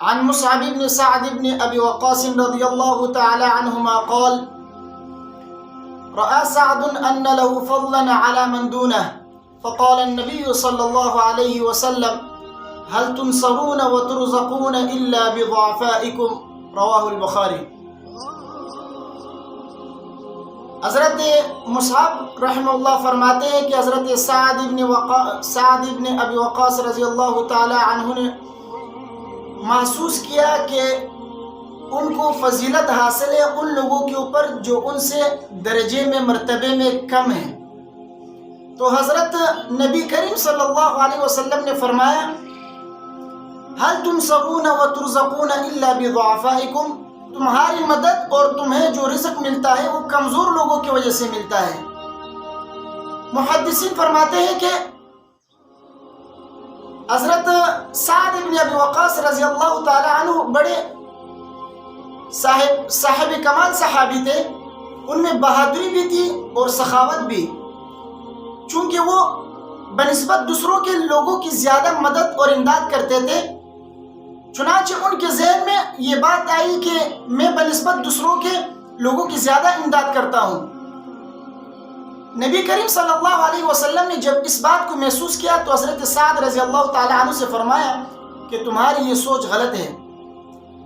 عن مصعب بن سعد بن أبي وقاص رضي الله تعالى عنهما قال: رأى سعد أن له فضلا على من دونه، فقال النبي صلى الله عليه وسلم: هل تنصرون وترزقون إلا بضعفائكم؟ رواه البخاری۔ حضرت مصعب رحمہ اللہ فرماتے ہیں کہ حضرت سعد ابن ابی وقاص رضی اللہ تعالی عنہ نے محسوس کیا کہ ان کو فضیلت حاصل ہے ان لوگوں کے اوپر جو ان سے درجے میں مرتبے میں کم ہیں۔ تو حضرت نبی کریم صلی اللہ علیہ وسلم نے فرمایا: هل تنصرون وترزقون الا بضعفائكم؟ تمہاری مدد اور تمہیں جو رزق ملتا ہے وہ کمزور لوگوں کی وجہ سے ملتا ہے۔ محدثین فرماتے ہیں کہ حضرت سعد بن ابی وقاص رضی اللہ تعالی عنہ بڑے صاحب کمال صحابی تھے، ان میں بہادری بھی تھی اور سخاوت بھی، چونکہ وہ بنسبت دوسروں کے لوگوں کی زیادہ مدد اور امداد کرتے تھے۔ چنانچہ ان کے ذہن میں یہ بات آئی کہ میں بنسبت دوسروں کے لوگوں کی زیادہ امداد کرتا ہوں۔ نبی کریم صلی اللہ علیہ وسلم نے جب اس بات کو محسوس کیا تو حضرت سعد رضی اللہ تعالی عنہ سے فرمایا کہ تمہاری یہ سوچ غلط ہے۔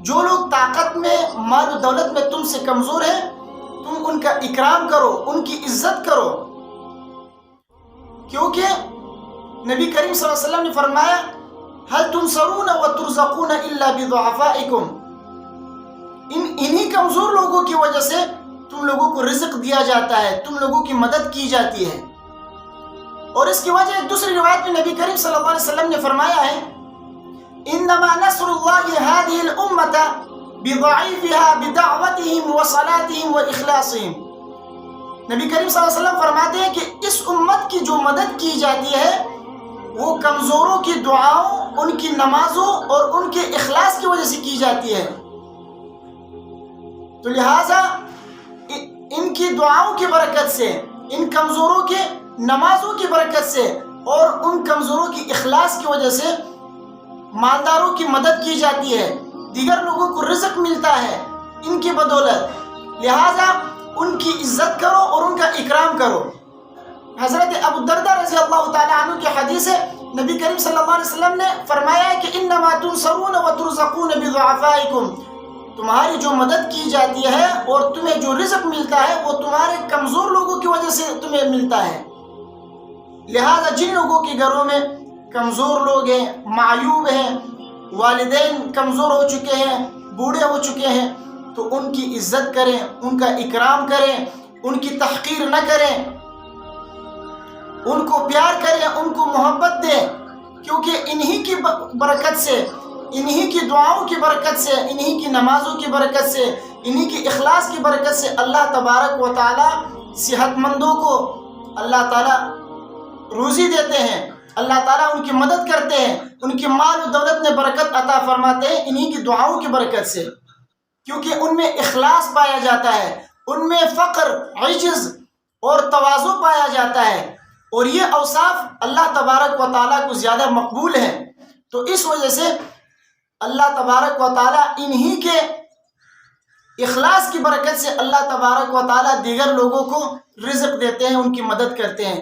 جو لوگ طاقت میں، مال و دولت میں تم سے کمزور ہیں، تم ان کا اکرام کرو، ان کی عزت کرو، کیونکہ نبی کریم صلی اللہ علیہ وسلم نے فرمایا: هل تنصرون وترزقون الا بضعفائكم؟ انہی کمزور لوگوں کی وجہ سے تم لوگوں کو رزق دیا جاتا ہے، تم لوگوں کی مدد کی جاتی ہے۔ اور اس کی وجہ ایک دوسری روایت میں نبی کریم صلی اللہ علیہ وسلم نے فرمایا ہے: انما نصر اللہ هذه الامة بضعیفها بدعوتهم وصلاتهم واخلاصهم۔ نبی کریم صلی اللہ علیہ وسلم فرماتے ہیں کہ اس امت کی جو مدد کی جاتی ہے وہ کمزوروں کی دعاؤں، ان کی نمازوں اور ان کے اخلاص کی وجہ سے کی جاتی ہے۔ تو لہٰذا ان کی دعاؤں کی برکت سے، ان کمزوروں کے نمازوں کی برکت سے اور ان کمزوروں کی اخلاص کی وجہ سے مالداروں کی مدد کی جاتی ہے، دیگر لوگوں کو رزق ملتا ہے ان کی بدولت۔ لہٰذا ان کی عزت کرو اور ان کا اکرام کرو۔ حضرت ابو الدرداء رضی اللہ تعالی عنہ کی حدیث ہے، نبی کریم صلی اللہ علیہ وسلم نے فرمایا کہ انما تنصرون وترزقون بضعفائكم، تمہاری جو مدد کی جاتی ہے اور تمہیں جو رزق ملتا ہے وہ تمہارے کمزور لوگوں کی وجہ سے تمہیں ملتا ہے۔ لہذا جن لوگوں کے گھروں میں کمزور لوگ ہیں، معیوب ہیں، والدین کمزور ہو چکے ہیں، بوڑھے ہو چکے ہیں، تو ان کی عزت کریں، ان کا اکرام کریں، ان کی تحقیر نہ کریں، ان کو پیار کریں، ان کو محبت دیں، کیونکہ انہی کی برکت سے، انہی کی دعاؤں کی برکت سے، انہی کی نمازوں کی برکت سے، انہی کی اخلاص کی برکت سے اللہ تبارک و تعالی صحت مندوں کو اللہ تعالی روزی دیتے ہیں، اللہ تعالیٰ ان کی مدد کرتے ہیں، ان کی مال و دولت میں برکت عطا فرماتے ہیں انہی کی دعاؤں کی برکت سے، کیونکہ ان میں اخلاص پایا جاتا ہے، ان میں فقر، عجز اور تواضع پایا جاتا ہے، اور یہ اوصاف اللہ تبارک و تعالیٰ کو زیادہ مقبول ہیں۔ تو اس وجہ سے اللہ تبارک و تعالیٰ انہی کے اخلاص کی برکت سے اللہ تبارک و تعالیٰ دیگر لوگوں کو رزق دیتے ہیں، ان کی مدد کرتے ہیں۔